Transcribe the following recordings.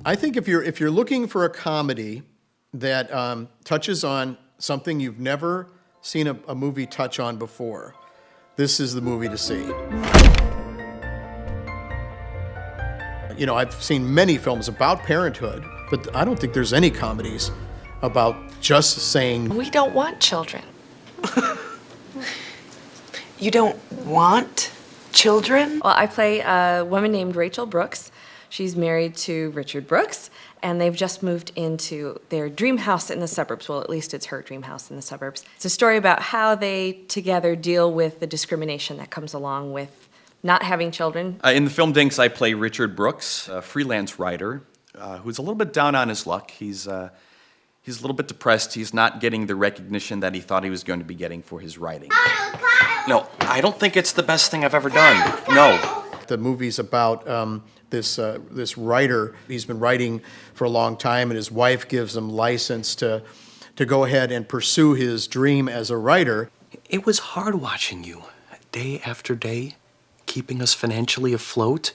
I think if you're looking for a comedy that touches on something you've never seen a movie touch on before, this is the movie to see. You know, I've seen many films about parenthood, but I don't think there's any comedies about just saying, we don't want children. You don't want children? Well, I play a woman named Rachel Brooks. She's married to Richard Brooks, and they've just moved into their dream house in the suburbs. Well, at least it's her dream house in the suburbs. It's a story about how they together deal with the discrimination that comes along with not having children. In the film D.I.N.K.s, I play Richard Brooks, a freelance writer who's a little bit down on his luck. He's a little bit depressed. He's not getting the recognition that he thought he was going to be getting for his writing. No, I don't think it's the best thing I've ever done. No. The movie's about this writer. He's been writing for a long time, and his wife gives him license to go ahead and pursue his dream as a writer. It was hard watching you, day after day, keeping us financially afloat,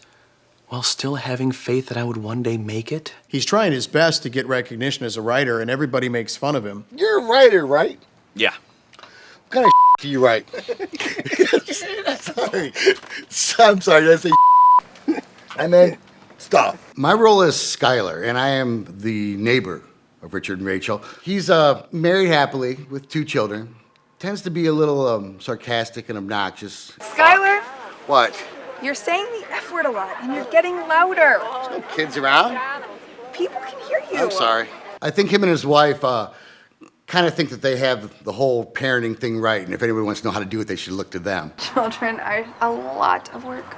while still having faith that I would one day make it. He's trying his best to get recognition as a writer, and everybody makes fun of him. You're a writer, right? Yeah. What kind of do you write? Sorry. I'm sorry, did I say I meant stop. My role is Skylar, and I am the neighbor of Richard and Rachel. He's married happily with 2 children. Tends to be a little sarcastic and obnoxious. Skylar, What? you're saying the F word a lot, and you're getting louder. There's no kids around? People can hear you. I'm sorry. I think him and his wife kind of think that they have the whole parenting thing right, and if anybody wants to know how to do it, they should look to them. Children are a lot of work.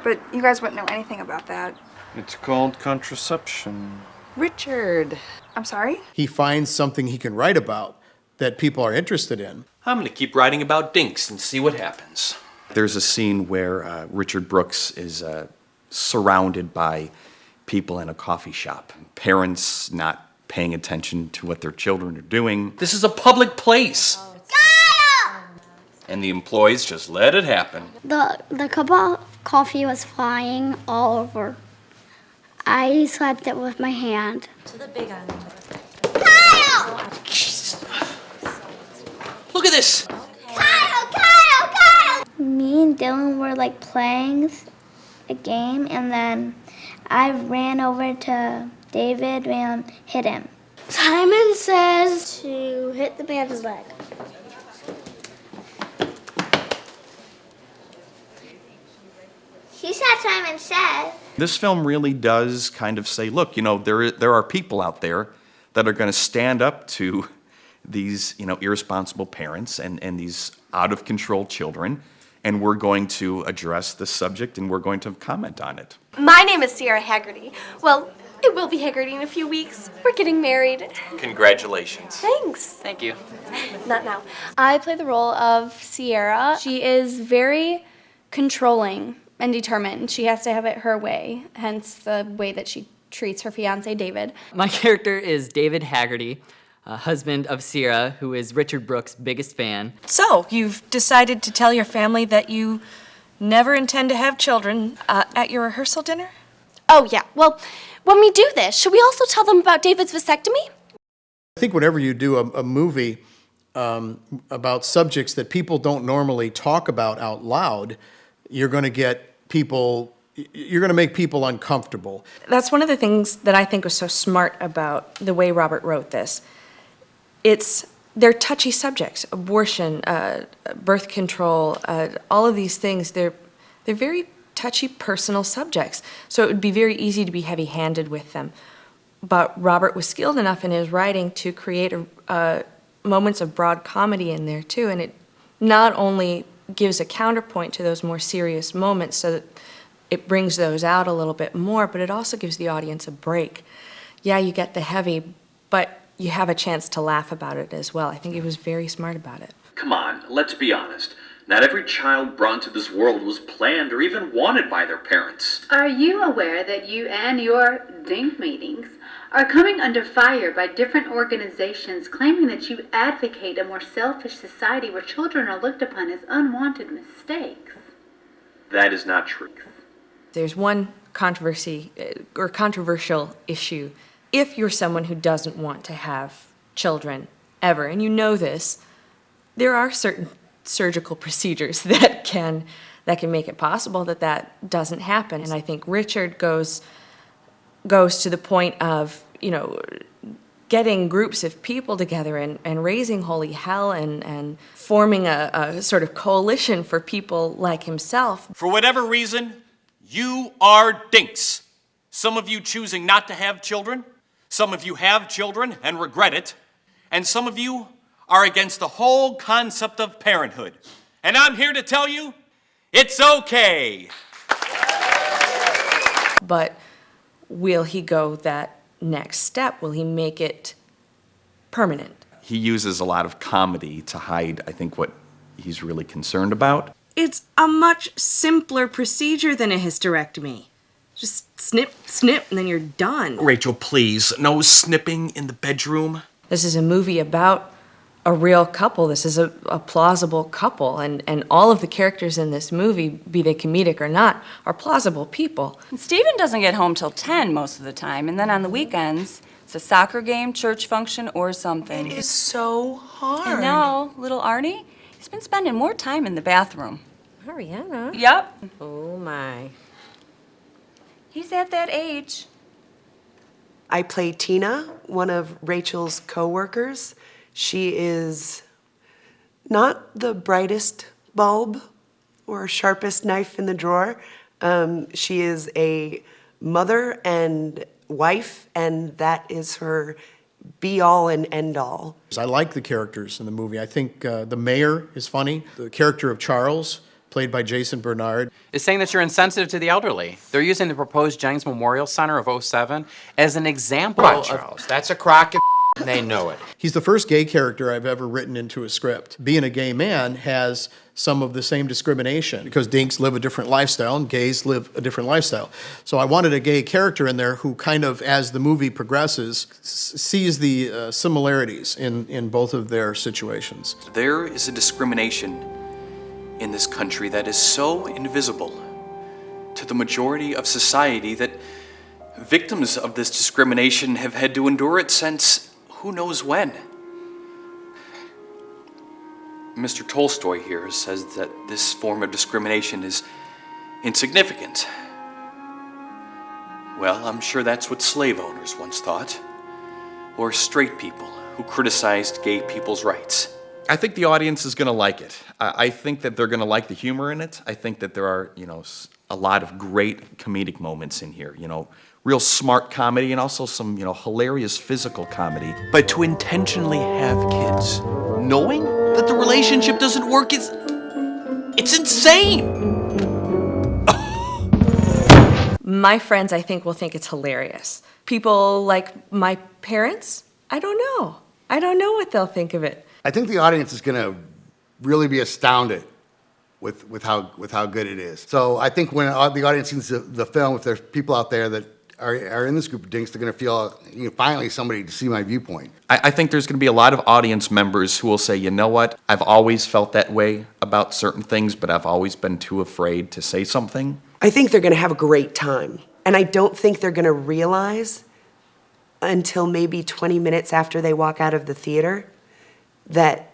But you guys wouldn't know anything about that. It's called contraception. Richard. I'm sorry? He finds something he can write about that people are interested in. I'm gonna keep writing about D.I.N.K.s and see what happens. There's a scene where Richard Brooks is surrounded by people in a coffee shop. Parents not paying attention to what their children are doing. This is a public place. And the employees just let it happen. The cup of coffee was flying all over. I slapped it with my hand. To the big island. Look at this. Me and Dylan were like playing a game, and then I ran over to David and hit him. Simon says to hit the man's leg. He said Simon said. This film really does kind of say, look, you know, there are people out there that are going to stand up to these, you know, irresponsible parents and these out-of-control children, and we're going to address this subject and we're going to comment on it. My name is Sierra Haggerty. Well, it will be Haggerty in a few weeks. We're getting married. Congratulations. Thanks. Thank you. Not now. I play the role of Sierra. She is very controlling and determined. She has to have it her way, hence the way that she treats her fiancé, David. My character is David Haggerty, husband of Sierra, who is Richard Brooks' biggest fan. So, you've decided to tell your family that you never intend to have children at your rehearsal dinner? Oh, yeah. Well, when we do this, should we also tell them about David's vasectomy? I think whenever you do a movie about subjects that people don't normally talk about out loud, you're going to make people uncomfortable. That's one of the things that I think was so smart about the way Robert wrote this. They're touchy subjects: abortion, birth control, all of these things. They're very touchy, personal subjects. So it would be very easy to be heavy-handed with them. But Robert was skilled enough in his writing to create moments of broad comedy in there too, and it not only gives a counterpoint to those more serious moments so that it brings those out a little bit more, but it also gives the audience a break. Yeah, you get the heavy, but you have a chance to laugh about it as well. I think he was very smart about it. Come on, let's be honest. Not every child brought into this world was planned or even wanted by their parents. Are you aware that you and your D.I.N.K. meetings are coming under fire by different organizations claiming that you advocate a more selfish society where children are looked upon as unwanted mistakes? That is not true. There's one controversy or controversial issue. If you're someone who doesn't want to have children ever, and you know this, there are certain surgical procedures that can make it possible that doesn't happen. And I think Richard goes to the point of, getting groups of people together and raising holy hell and forming a sort of coalition for people like himself. For whatever reason, you are dinks. Some of you choosing not to have children, some of you have children and regret it, and some of you are against the whole concept of parenthood. And I'm here to tell you, it's okay. But will he go that next step? Will he make it permanent? He uses a lot of comedy to hide, I think, what he's really concerned about. It's a much simpler procedure than a hysterectomy. Just snip, snip, and then you're done. Rachel, please, no snipping in the bedroom. This is a movie about a real couple. This is a plausible couple, and all of the characters in this movie, be they comedic or not, are plausible people. And Steven doesn't get home till 10 most of the time, and then on the weekends, it's a soccer game, church function, or something. It is so hard. And now, little Arnie, he's been spending more time in the bathroom. Ariana. Yep. Oh, my. He's at that age. I play Tina, one of Rachel's co-workers. She is not the brightest bulb or sharpest knife in the drawer. She is a mother and wife, and that is her be-all and end-all. I like the characters in the movie. I think the mayor is funny. The character of Charles, played by Jason Bernard, is saying that you're insensitive to the elderly. They're using the proposed Jennings Memorial Center of 07 as an example Come on, Charles. That's a crock of and they know it. He's the first gay character I've ever written into a script. Being a gay man has some of the same discrimination because dinks live a different lifestyle and gays live a different lifestyle. So I wanted a gay character in there who kind of, as the movie progresses, sees the similarities in both of their situations. There is a discrimination in this country that is so invisible to the majority of society that victims of this discrimination have had to endure it since who knows when. Mr. Tolstoy here says that this form of discrimination is insignificant. Well, I'm sure that's what slave owners once thought, or straight people who criticized gay people's rights. I think the audience is going to like it. I think that they're going to like the humor in it. I think that there are, a lot of great comedic moments in here, real smart comedy and also some, hilarious physical comedy. But to intentionally have kids, knowing that the relationship doesn't work, it's insane. My friends, I think, will think it's hilarious. People like my parents, I don't know. I don't know what they'll think of it. I think the audience is going to really be astounded with how good it is. So I think when the audience sees the film, if there's people out there that are in this group of dinks, they're going to feel finally somebody to see my viewpoint. I think there's going to be a lot of audience members who will say, you know what, I've always felt that way about certain things, but I've always been too afraid to say something. I think they're going to have a great time. And I don't think they're going to realize until maybe 20 minutes after they walk out of the theater that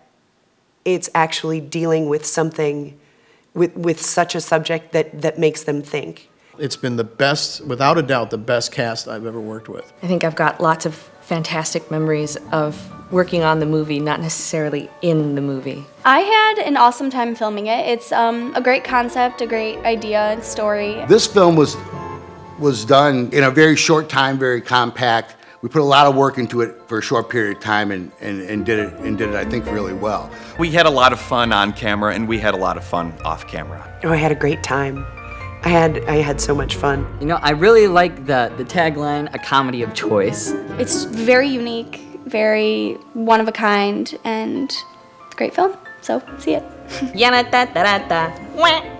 it's actually dealing with something, with such a subject that makes them think. It's been the best, without a doubt, the best cast I've ever worked with. I think I've got lots of fantastic memories of working on the movie, not necessarily in the movie. I had an awesome time filming it. It's a great concept, a great idea and story. This film was done in a very short time, very compact. We put a lot of work into it for a short period of time and did it, I think, really well. We had a lot of fun on camera and we had a lot of fun off camera. Oh, I had a great time. I had so much fun. I really like the tagline, a comedy of choice. It's very unique, very one of a kind, and great film. So see it. Yana da da da da.